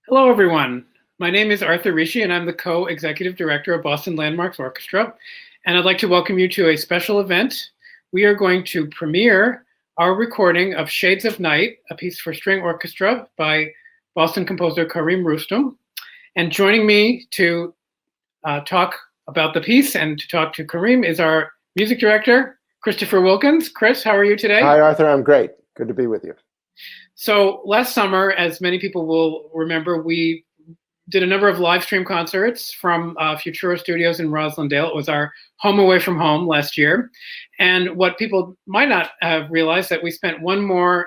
Hello, everyone. My name is Arthur Rishi, and I'm the co-executive director of Boston Landmarks Orchestra. And I'd like to welcome you to a special event. We are going to premiere our recording of Shades of Night, a piece for string orchestra by Boston composer Kareem Roustom. And joining me to talk about the piece and to talk to Kareem is our music director, Christopher Wilkins. Chris, how are you today? Hi, Arthur. I'm great. Good to be with you. So last summer, as many people will remember, we did a number of live stream concerts from Futura Studios in Roslindale. It was our home away from home last year. And what people might not have realized that we spent one more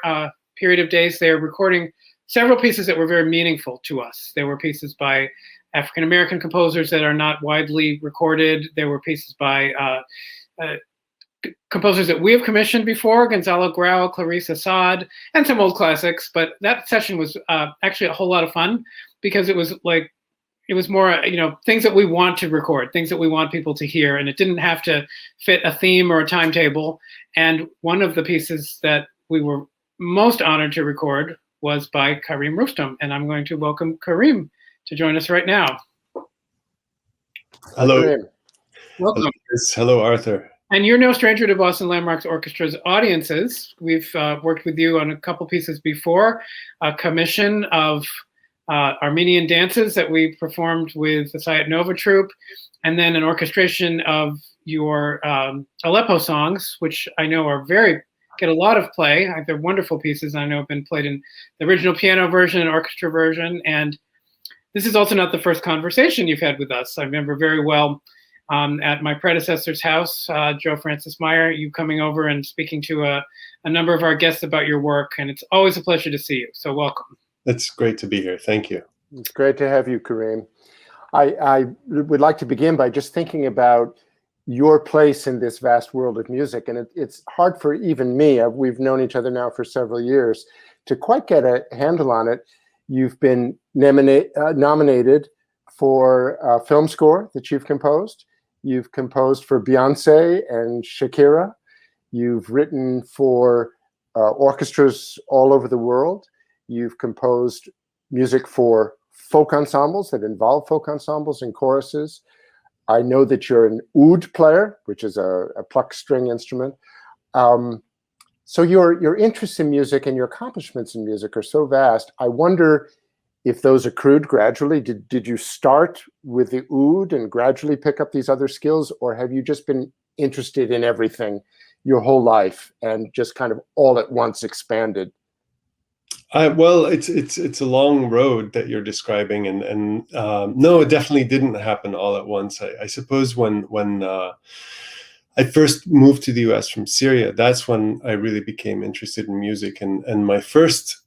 period of days there recording several pieces that were very meaningful to us. There were pieces by African-American composers that are not widely recorded. There were pieces by composers that we have commissioned before, Gonzalo Grau, Clarice Assad, and some old classics. But that session was actually a whole lot of fun because it was more, things that we want to record, things that we want people to hear. And it didn't have to fit a theme or a timetable. And one of the pieces that we were most honored to record was by Kareem Roustom. And I'm going to welcome Kareem to join us right now. Hello. Kareem. Welcome. Hello, Chris. Hello, Arthur. And you're no stranger to Boston Landmarks Orchestra's audiences. We've worked with you on a couple pieces before, a commission of Armenian dances that we performed with the Sayat Nova troupe, and then an orchestration of your Aleppo songs, which I know get a lot of play. They're wonderful pieces. I know have been played in the original piano version and orchestra version. And this is also not the first conversation you've had with us. I remember very well at my predecessor's house, Joe Francis Meyer, you coming over and speaking to a number of our guests about your work. And it's always a pleasure to see you. So welcome. It's great to be here. Thank you. It's great to have you, Kareem. I would like to begin by just thinking about your place in this vast world of music. And it's hard for even me, we've known each other now for several years, to quite get a handle on it. You've been nominated for a film score that you've composed. You've composed for Beyonce and Shakira. You've written for orchestras all over the world. You've composed music for folk ensembles that involve folk ensembles and choruses. I know that you're an oud player, which is a plucked string instrument. So your interests in music and your accomplishments in music are so vast. I wonder if those accrued gradually. Did you start with the oud and gradually pick up these other skills, or have you just been interested in everything your whole life and just kind of all at once expanded? Well, it's a long road that you're describing, and no, it definitely didn't happen all at once. I suppose when I first moved to the U.S. from Syria, that's when I really became interested in music, and my first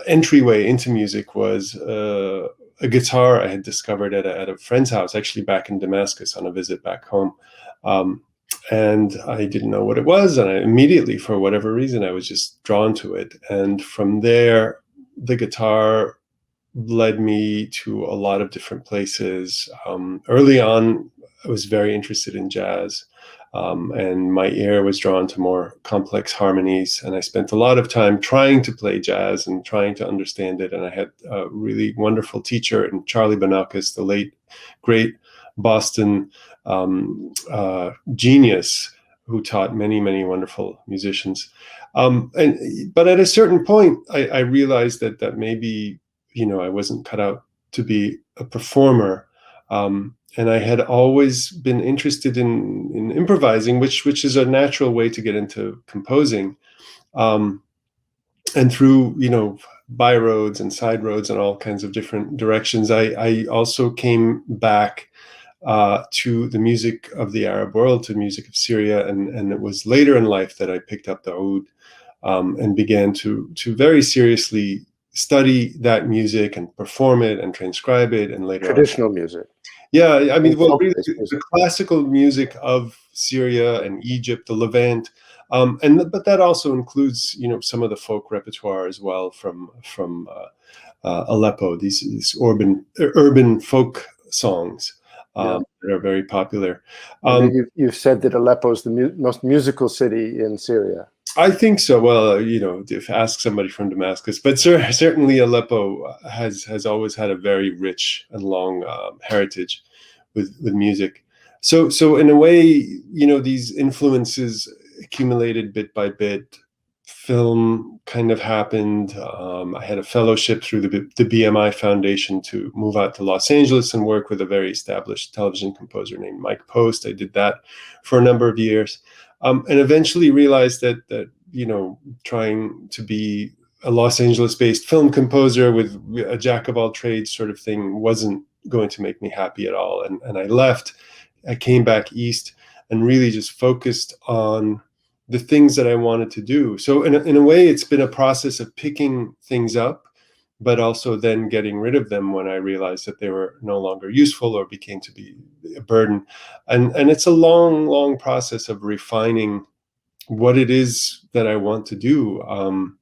entryway into music was a guitar I had discovered at a friend's house, actually back in Damascus on a visit back home. And I didn't know what it was. And I immediately, for whatever reason, I was just drawn to it. And from there, the guitar led me to a lot of different places. Early on, I was very interested in jazz. And my ear was drawn to more complex harmonies. And I spent a lot of time trying to play jazz and trying to understand it. And I had a really wonderful teacher in Charlie Banakis, the late, great Boston genius who taught many, many wonderful musicians. But at a certain point, I realized that maybe, I wasn't cut out to be a performer. And I had always been interested in improvising, which is a natural way to get into composing. And through, by roads and side roads and all kinds of different directions, I also came back to the music of the Arab world, to music of Syria. And it was later in life that I picked up the oud and began to very seriously study that music and perform it and transcribe it. And later traditional music. Yeah, I mean, well, really, the classical music of Syria and Egypt, the Levant, but that also includes, some of the folk repertoire as well from Aleppo. These urban folk songs that are very popular. You've said that Aleppo is the most musical city in Syria. I think so. Well, if ask somebody from Damascus, but certainly Aleppo has always had a very rich and long heritage with music. So in a way, these influences accumulated bit by bit. Film kind of happened. I had a fellowship through the BMI Foundation to move out to Los Angeles and work with a very established television composer named Mike Post. I did that for a number of years. And eventually realized that trying to be a Los Angeles-based film composer with a jack of all trades sort of thing wasn't going to make me happy at all. And I left. I came back east and really just focused on the things that I wanted to do. So in a way, it's been a process of picking things up, but also then getting rid of them when I realized that they were no longer useful or became to be a burden. And it's a long, long process of refining what it is that I want to do.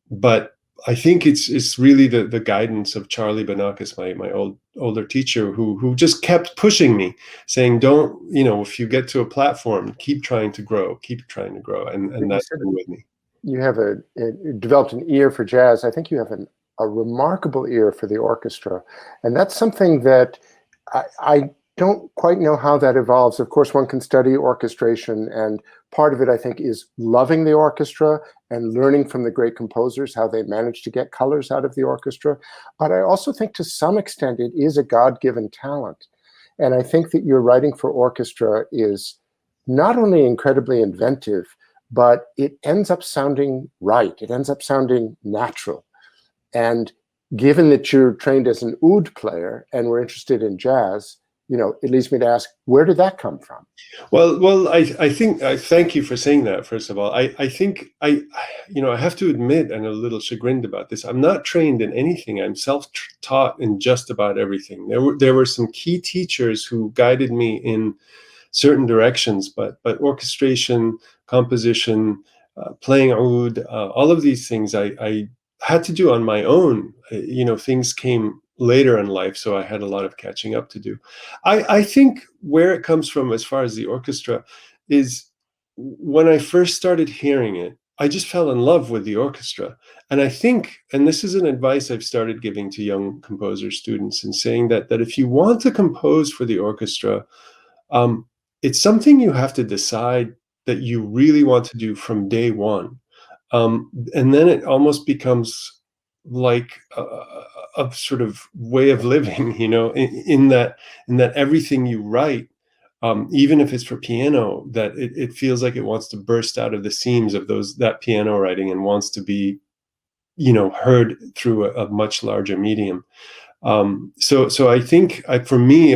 But I think it's really the guidance of Charlie Banakis, my older teacher, who just kept pushing me, saying, don't, if you get to a platform, keep trying to grow, and that's been with me. You have developed an ear for jazz. I think you have a remarkable ear for the orchestra, and that's something that I don't quite know how that evolves. Of course, one can study orchestration, and part of it, I think, is loving the orchestra and learning from the great composers how they manage to get colors out of the orchestra. But I also think to some extent it is a God-given talent. And I think that your writing for orchestra is not only incredibly inventive, but it ends up sounding right. It ends up sounding natural. And given that you're trained as an oud player and we're interested in jazz, it leads me to ask, where did that come from? Well, I think I thank you for saying that. First of all, I think I have to admit, and a little chagrined about this, I'm not trained in anything. I'm self-taught in just about everything. There were some key teachers who guided me in certain directions, but orchestration, composition, playing oud, all of these things I had to do on my own. Things came later in life, so I had a lot of catching up to do. I think where it comes from as far as the orchestra is when I first started hearing it, I just fell in love with the orchestra. And I think, and this is an advice I've started giving to young composer students, and saying that if you want to compose for the orchestra, it's something you have to decide that you really want to do from day one. And then it almost becomes like a sort of way of living, in that everything you write, even if it's for piano, that it feels like it wants to burst out of the seams of that piano writing and wants to be, heard through a much larger medium. So I think for me,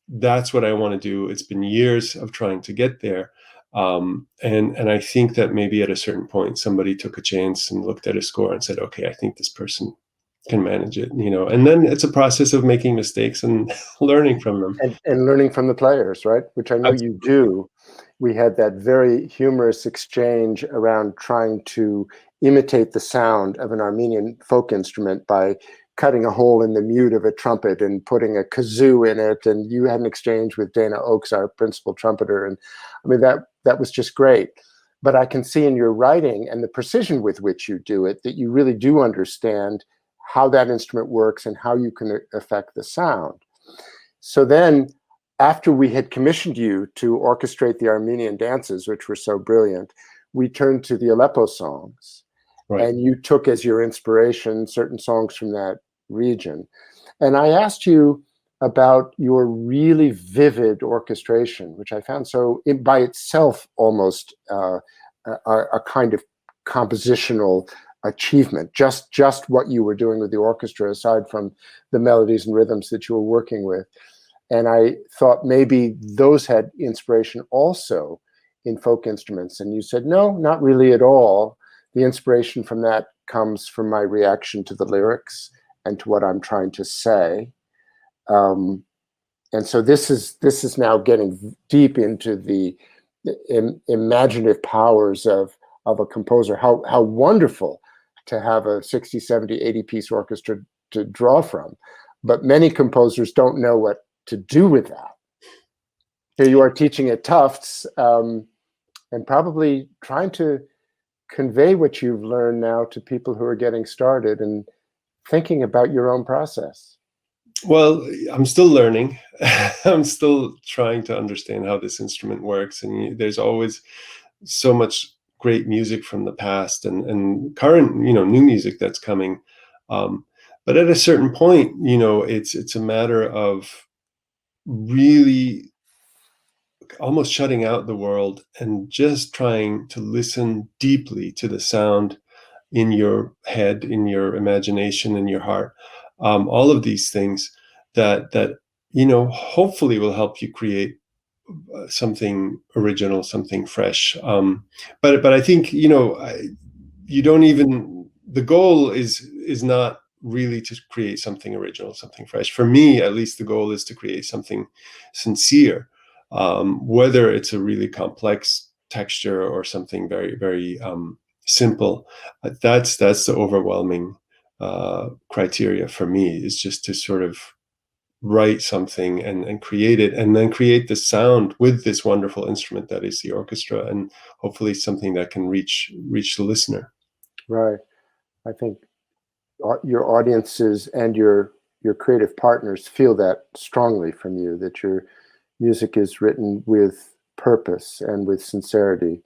that's what I want to do. It's been years of trying to get there. And I think that maybe at a certain point, somebody took a chance and looked at a score and said, okay, I think this person can manage it, and then it's a process of making mistakes and learning from them. And learning from the players, right? Which I know you do. We had that very humorous exchange around trying to imitate the sound of an Armenian folk instrument by cutting a hole in the mute of a trumpet and putting a kazoo in it. And you had an exchange with Dana Oakes, our principal trumpeter. And I mean, that was just great. But I can see in your writing and the precision with which you do it, that you really do understand how that instrument works and how you can affect the sound. So then, after we had commissioned you to orchestrate the Armenian dances, which were so brilliant, we turned to the Aleppo songs. Right. And you took as your inspiration certain songs from that region. And I asked you about your really vivid orchestration, which I found by itself almost a kind of compositional achievement, just what you were doing with the orchestra, aside from the melodies and rhythms that you were working with. And I thought maybe those had inspiration also in folk instruments. And you said, no, not really at all. The inspiration from that comes from my reaction to the lyrics and to what I'm trying to say. And so this is now getting deep into the imaginative powers of a composer. How wonderful to have a 60, 70, 80 piece orchestra to draw from. But many composers don't know what to do with that. Here you are teaching at Tufts, and probably trying to convey what you've learned now to people who are getting started and thinking about your own process? Well, I'm still learning. I'm still trying to understand how this instrument works. And there's always so much great music from the past and current, new music that's coming. But at a certain point, it's a matter of really almost shutting out the world and just trying to listen deeply to the sound in your head, in your imagination, in your heart. All of these things that hopefully will help you create something original, something fresh. But I think you don't even. The goal is not really to create something original, something fresh. For me, at least, the goal is to create something sincere, whether it's a really complex texture or something very, very simple. That's the overwhelming criteria for me, is just to sort of write something and create it, and then create the sound with this wonderful instrument that is the orchestra, and hopefully something that can reach the listener. Right. I think your audiences and your creative partners feel that strongly from you, that your music is written with purpose and with sincerity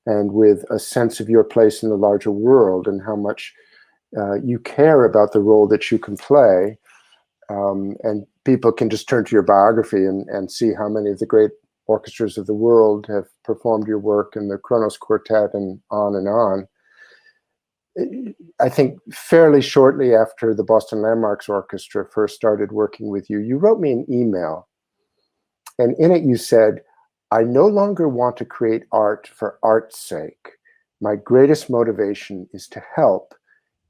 and with a sense of your place in the larger world and how much you care about the role that you can play. And people can just turn to your biography and see how many of the great orchestras of the world have performed your work, and the Kronos Quartet and on and on. I think fairly shortly after the Boston Landmarks Orchestra first started working with you, you wrote me an email, and in it you said, "I no longer want to create art for art's sake. My greatest motivation is to help,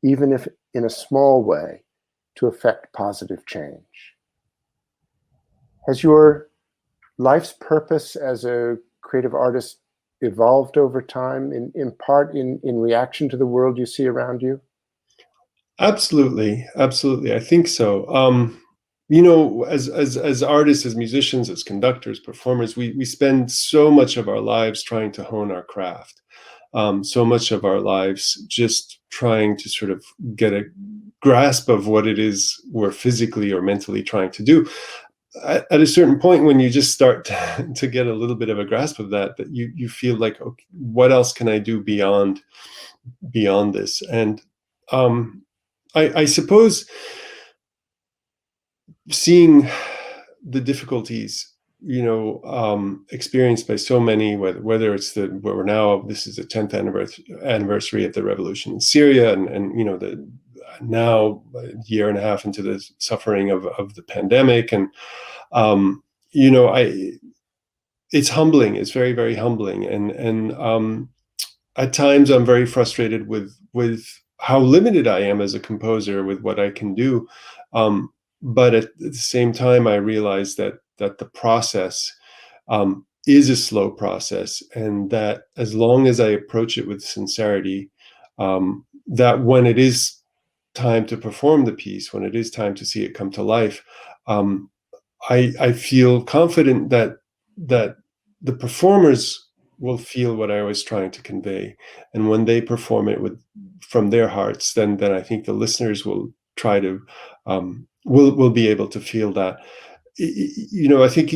even if in a small way, to affect positive change." Has your life's purpose as a creative artist evolved over time, in part in reaction to the world you see around you? Absolutely. I think so. As artists, as musicians, as conductors, performers, we spend so much of our lives trying to hone our craft. So much of our lives just trying to sort of get a grasp of what it is we're physically or mentally trying to do. At a certain point, when you just start to get a little bit of a grasp of that you feel like, okay, what else can I do beyond this? And I suppose seeing the difficulties experienced by so many, whether it's this is the 10th anniversary of the revolution in Syria, and the now a year and a half into the suffering of the pandemic, and it's humbling. It's very, very humbling, and at times I'm very frustrated with how limited I am as a composer with what I can do. But at the same time, I realize that the process is a slow process, and that as long as I approach it with sincerity, that when it is time to perform the piece, when it is time to see it come to life, I feel confident that the performers will feel what I was trying to convey, and when they perform it from their hearts, then I think the listeners will try to will be able to feel that. I think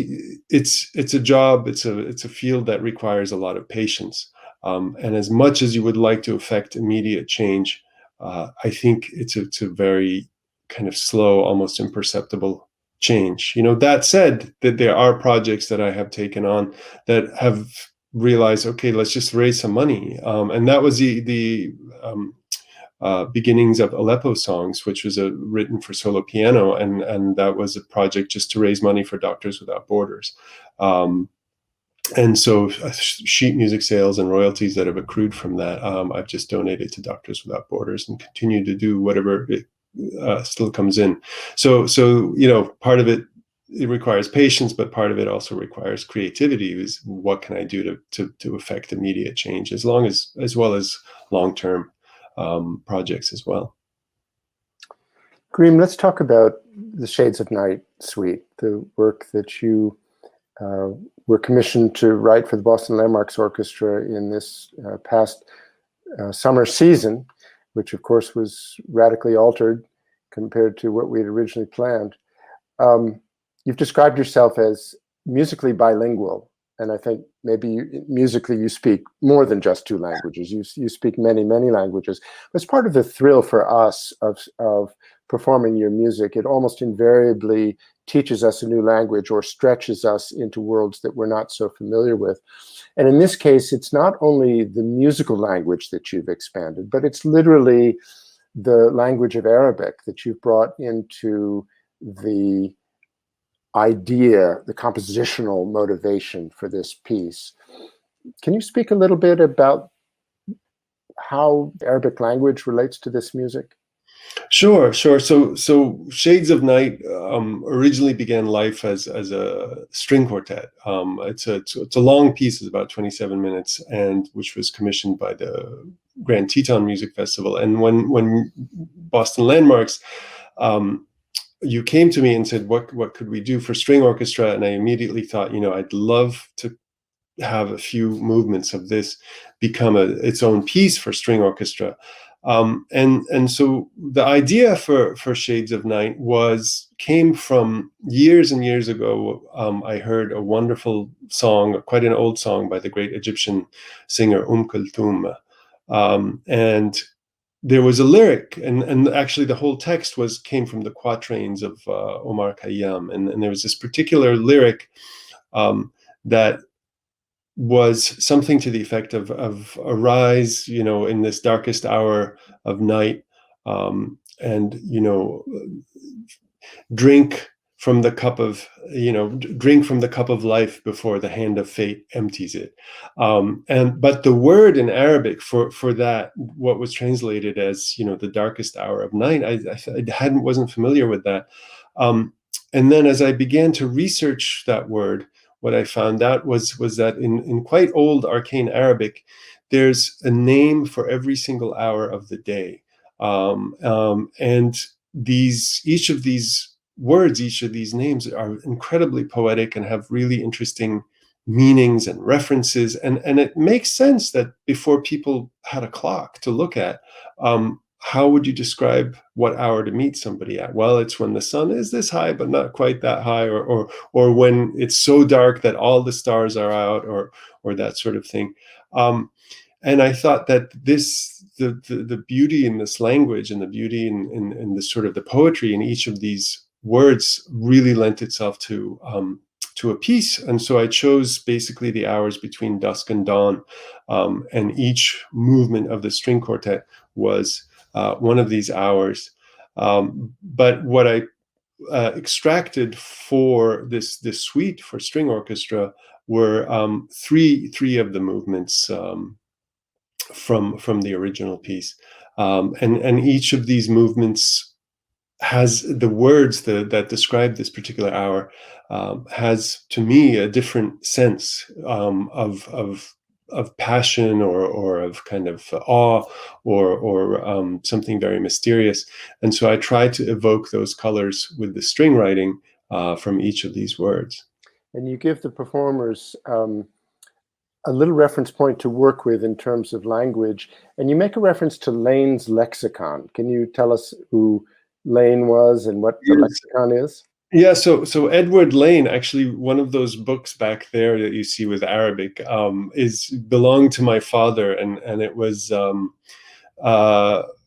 it's a job, it's a field that requires a lot of patience, and as much as you would like to affect immediate change, I think it's a very kind of slow, almost imperceptible change. That said, that there are projects that I have taken on that have realized, okay, let's just raise some money, and that was the beginnings of Aleppo Songs, which was written for solo piano, and that was a project just to raise money for Doctors Without Borders. And so sheet music sales and royalties that have accrued from that, I've just donated to Doctors Without Borders and continue to do whatever it still comes in. So part of it requires patience, but part of it also requires creativity. Is what can I do to affect immediate change, as well as long-term projects as well. Kareem, let's talk about the Shades of Night suite, the work that you were commissioned to write for the Boston Landmarks Orchestra in this past summer season, which of course was radically altered compared to what we had originally planned. You've described yourself as musically bilingual, and I think maybe musically you speak more than just two languages. You speak many, many languages. As part of the thrill for us of performing your music, it almost invariably teaches us a new language or stretches us into worlds that we're not so familiar with. And in this case, it's not only the musical language that you've expanded, but it's literally the language of Arabic that you've brought into the idea, the compositional motivation for this piece. Can you speak a little bit about how Arabic language relates to this music? Sure. So Shades of Night originally began life as a string quartet. It's a long piece, it's about 27 minutes, and which was commissioned by the Grand Teton Music Festival. And when Boston Landmarks, you came to me and said, what could we do for string orchestra? And I immediately thought, I'd love to have a few movements of this become its own piece for string orchestra. And so the idea for Shades of Night came from years and years ago. I heard a wonderful song, quite an old song by the great Egyptian singer Kulthum. And there was a lyric, and actually the whole text came from the quatrains of Omar Khayyam. And there was this particular lyric that was something to the effect of arise, in this darkest hour of night, and drink from the cup of life before the hand of fate empties it. But the word in Arabic for that, what was translated as the darkest hour of night, I wasn't familiar with that. And then as I began to research that word, what I found out was that in quite old arcane Arabic, there's a name for every single hour of the day. And each of these words, each of these names are incredibly poetic and have really interesting meanings and references. And it makes sense that before people had a clock to look at, how would you describe what hour to meet somebody at? Well, it's when the sun is this high, but not quite that high, or when it's so dark that all the stars are out, or that sort of thing. And I thought that the beauty in this language and the beauty in the sort of the poetry in each of these words really lent itself to a piece. And so I chose basically the hours between dusk and dawn, and each movement of the string quartet was one of these hours. But what I extracted for this suite for string orchestra were three of the movements from the original piece, and each of these movements has the words that describe this particular hour, has to me a different sense of passion or of kind of awe or something very mysterious. And so I try to evoke those colors with the string writing from each of these words. And you give the performers a little reference point to work with in terms of language, and you make a reference to Lane's lexicon. Can you tell us who Lane was and what the lexicon is? Yeah, so Edward Lane, actually, one of those books back there that you see with Arabic, belonged to my father, and it was a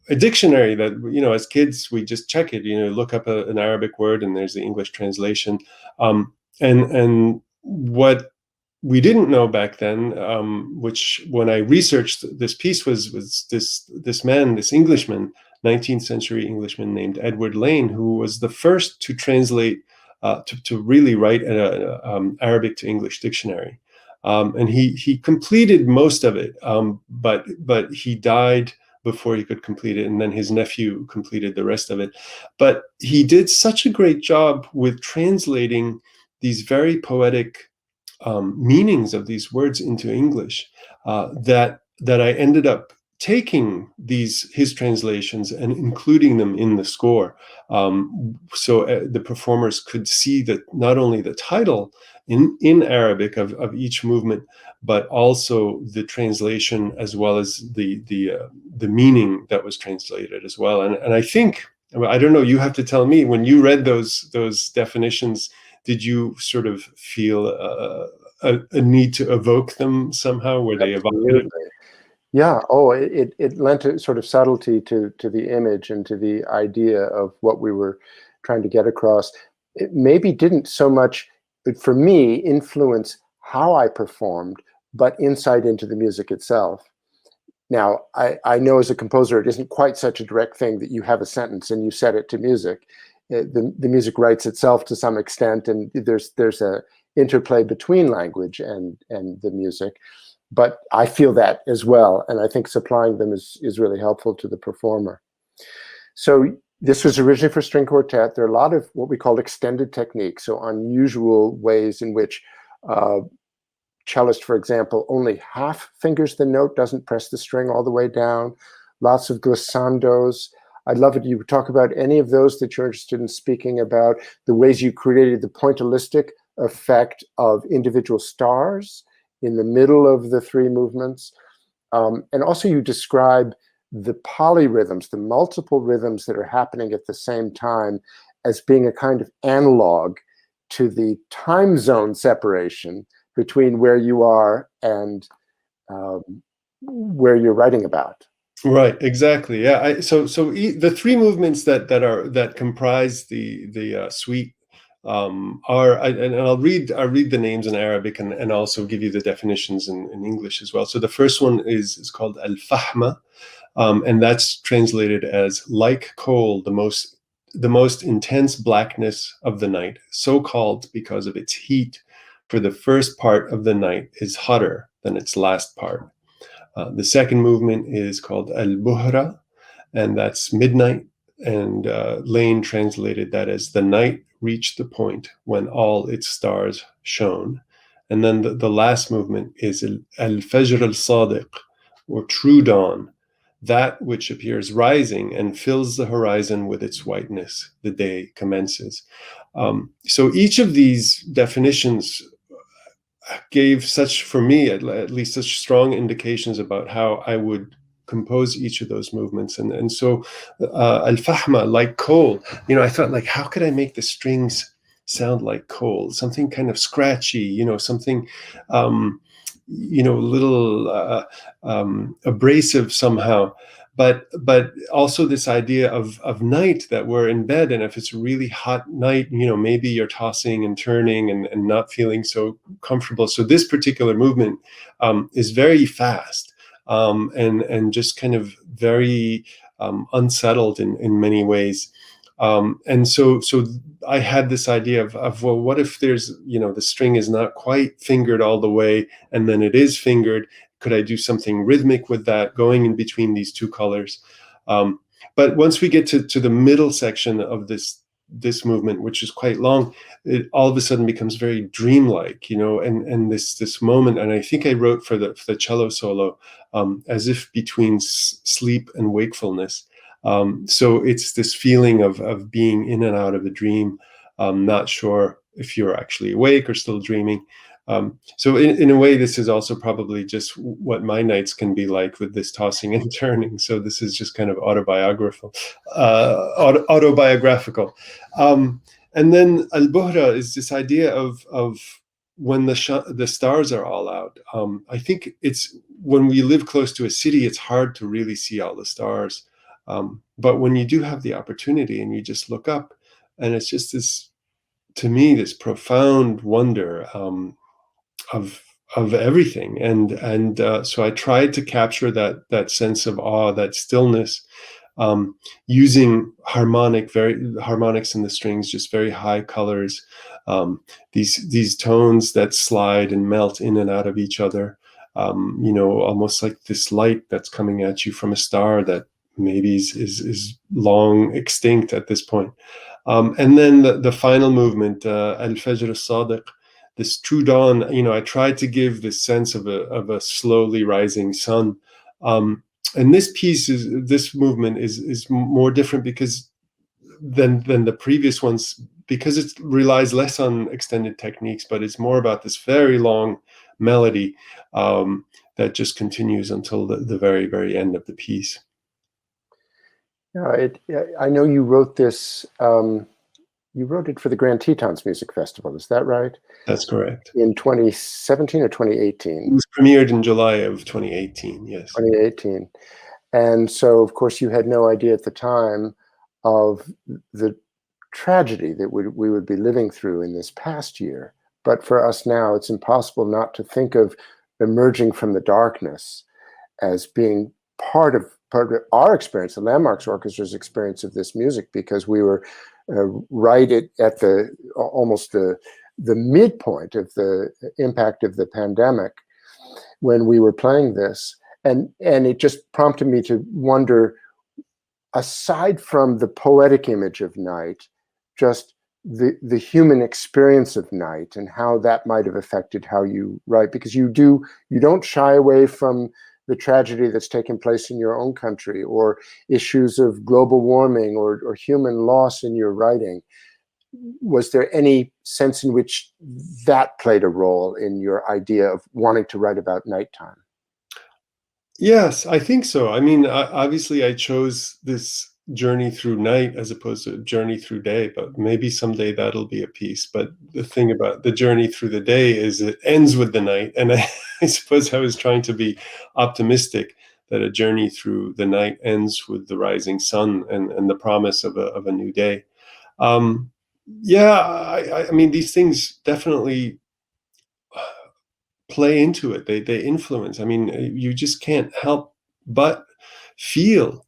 dictionary that, as kids we just check it, look up an Arabic word and there's the English translation, and what we didn't know back then, which when I researched this piece was this man, this Englishman, 19th century Englishman named Edward Lane, who was the first to translate, to really write an Arabic to English dictionary. And he completed most of it, but he died before he could complete it, and then his nephew completed the rest of it. But he did such a great job with translating these very poetic meanings of these words into English, that I ended up taking his translations and including them in the score, so the performers could see that not only the title in Arabic of each movement, but also the translation as well as the meaning that was translated as well. And I think, I don't know, you have to tell me, when you read those definitions, did you sort of feel a need to evoke them somehow? Were they evocative? Yeah. Oh, it lent a sort of subtlety to the image and to the idea of what we were trying to get across. It maybe didn't so much, but for me, influence how I performed, but insight into the music itself. Now, I know as a composer, it isn't quite such a direct thing that you have a sentence and you set it to music. The music writes itself to some extent, and there's a interplay between language and the music. But I feel that as well, and I think supplying them is really helpful to the performer. So this was originally for string quartet. There are a lot of what we call extended techniques, so unusual ways in which cellist, for example, only half fingers the note, doesn't press the string all the way down. Lots of glissandos. I'd love it. You talk about any of those that you're interested in speaking about, the ways you created the pointillistic effect of individual stars in the middle of the three movements. And also you describe the polyrhythms, the multiple rhythms that are happening at the same time, as being a kind of analog to the time zone separation between where you are and where you're writing about. Right, exactly. Yeah. So the three movements that comprise the suite and I'll read the names in Arabic and also give you the definitions in English as well. So the first one is called al-fahma, and that's translated as like coal, the most intense blackness of the night, so called because of its heat. For the first part of the night is hotter than its last part. The second movement is called al-buhra, and that's midnight, and Lane translated that as the night reached the point when all its stars shone. And then the last movement is al-fajr al-sadiq, or true dawn, that which appears rising and fills the horizon with its whiteness. The day commences. So each of these definitions gave such, for me at least, such strong indications about how I would compose each of those movements. And so al-fahma, like coal, I thought, like, how could I make the strings sound like coal? Something kind of scratchy, something, a little abrasive somehow. But also this idea of night, that we're in bed, and if it's a really hot night, maybe you're tossing and turning and not feeling so comfortable. So this particular movement is very fast and just kind of very unsettled in many ways. And so I had this idea of well, what if there's, the string is not quite fingered all the way, and then it is fingered? Could I do something rhythmic with that, going in between these two colors? But once we get to the middle section of this movement, which is quite long, it all of a sudden becomes very dreamlike, and this moment. And I think I wrote for the cello solo as if between sleep and wakefulness. So it's this feeling of being in and out of a dream, not sure if you're actually awake or still dreaming. So in a way, this is also probably just what my nights can be like with this tossing and turning. So this is just kind of autobiographical. And then al-buhra is this idea of when the stars are all out. I think it's when we live close to a city, it's hard to really see all the stars. But when you do have the opportunity and you just look up, and it's just this, to me, this profound wonder of everything, and so I tried to capture that sense of awe, that stillness, using harmonics in the strings, just very high colors, these tones that slide and melt in and out of each other, almost like this light that's coming at you from a star that maybe is long extinct at this point. And then the final movement, al-fajr al-sadiq, this true dawn, I tried to give this sense of a slowly rising sun. this movement is more different because than the previous ones, because it relies less on extended techniques, but it's more about this very long melody that just continues until the very, very end of the piece. I know you wrote this. You wrote it for the Grand Tetons Music Festival. Is that right? That's correct. In 2017 or 2018? It was premiered in July of 2018. Yes. 2018. And so, of course, you had no idea at the time of the tragedy that we would be living through in this past year. But for us now, it's impossible not to think of emerging from the darkness as being part of our experience, the Landmarks Orchestra's experience of this music, because we were right at the almost the midpoint of the impact of the pandemic when we were playing this. And it just prompted me to wonder, aside from the poetic image of night, just the human experience of night and how that might have affected how you write, because you don't shy away from the tragedy that's taken place in your own country, or issues of global warming or human loss in your writing. Was there any sense in which that played a role in your idea of wanting to write about nighttime? Yes, I think so. I mean, obviously I chose this journey through night as opposed to journey through day, but maybe someday that'll be a piece. But the thing about the journey through the day is it ends with the night. And I suppose I was trying to be optimistic that a journey through the night ends with the rising sun and the promise of a new day. I mean, these things definitely play into it. They influence. I mean, you just can't help but feel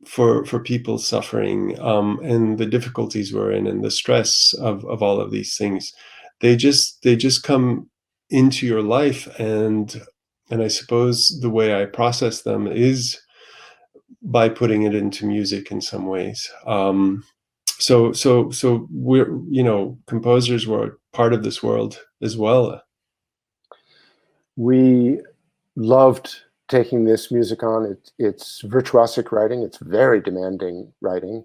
for people suffering and the difficulties we're in and the stress of all of these things. They just come into your life, and I suppose the way I process them is by putting it into music in some ways. So we're, composers were part of this world as well. We loved taking this music on. It's virtuosic writing. It's very demanding writing.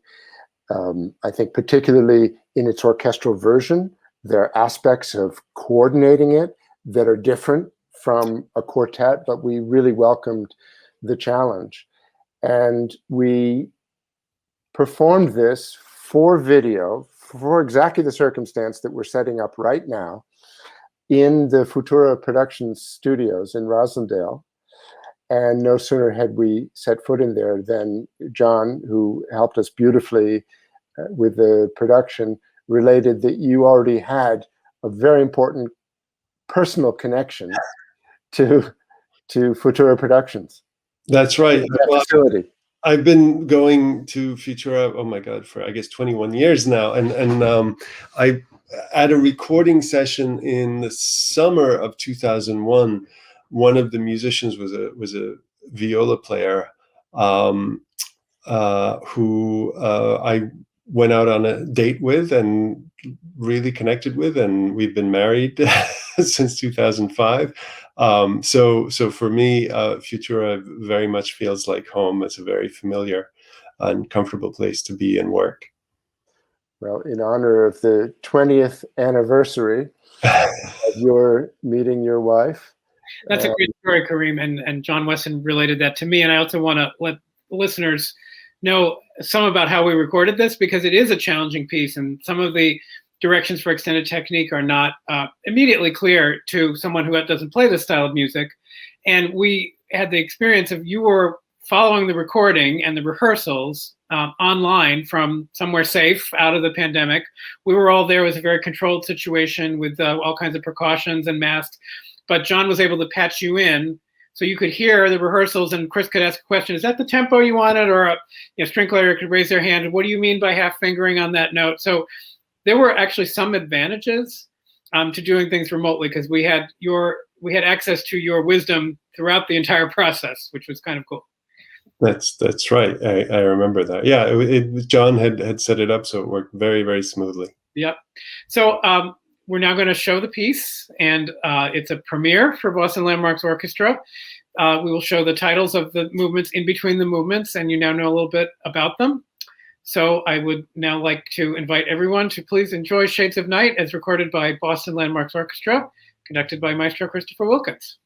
I think particularly in its orchestral version, there are aspects of coordinating it that are different from a quartet, but we really welcomed the challenge. And we performed this for video, for exactly the circumstance that we're setting up right now, in the Futura Productions studios in Roslindale. And no sooner had we set foot in there than John, who helped us beautifully with the production, related that you already had a very important personal connection to Futura Productions. That's right. That facility. I've been going to Futura, oh my God, for I guess 21 years now. And I at a recording session in the summer of 2001, one of the musicians was a viola player who I went out on a date with and really connected with, and we've been married since 2005. So for me, Futura very much feels like home. It's a very familiar and comfortable place to be and work. Well, in honor of the 20th anniversary of your meeting your wife. That's a great story, Kareem, and John Weston related that to me. And I also want to let the listeners know some about how we recorded this, because it is a challenging piece, and some of the directions for extended technique are not immediately clear to someone who doesn't play this style of music. And we had the experience of you were following the recording and the rehearsals online from somewhere safe out of the pandemic. We were all there. It was a very controlled situation with all kinds of precautions and masks. But John was able to patch you in so you could hear the rehearsals, and Chris could ask a question. Is that the tempo you wanted? Or a string player could raise their hand. What do you mean by half fingering on that note? So there were actually some advantages to doing things remotely, because we had access to your wisdom throughout the entire process, which was kind of cool. That's right. I remember that. Yeah, John had set it up, so it worked very, very smoothly. Yep. So we're now going to show the piece, and it's a premiere for Boston Landmarks Orchestra. We will show the titles of the movements in between the movements, and you now know a little bit about them. So I would now like to invite everyone to please enjoy Shades of Night as recorded by Boston Landmarks Orchestra, conducted by Maestro Christopher Wilkins.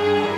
you.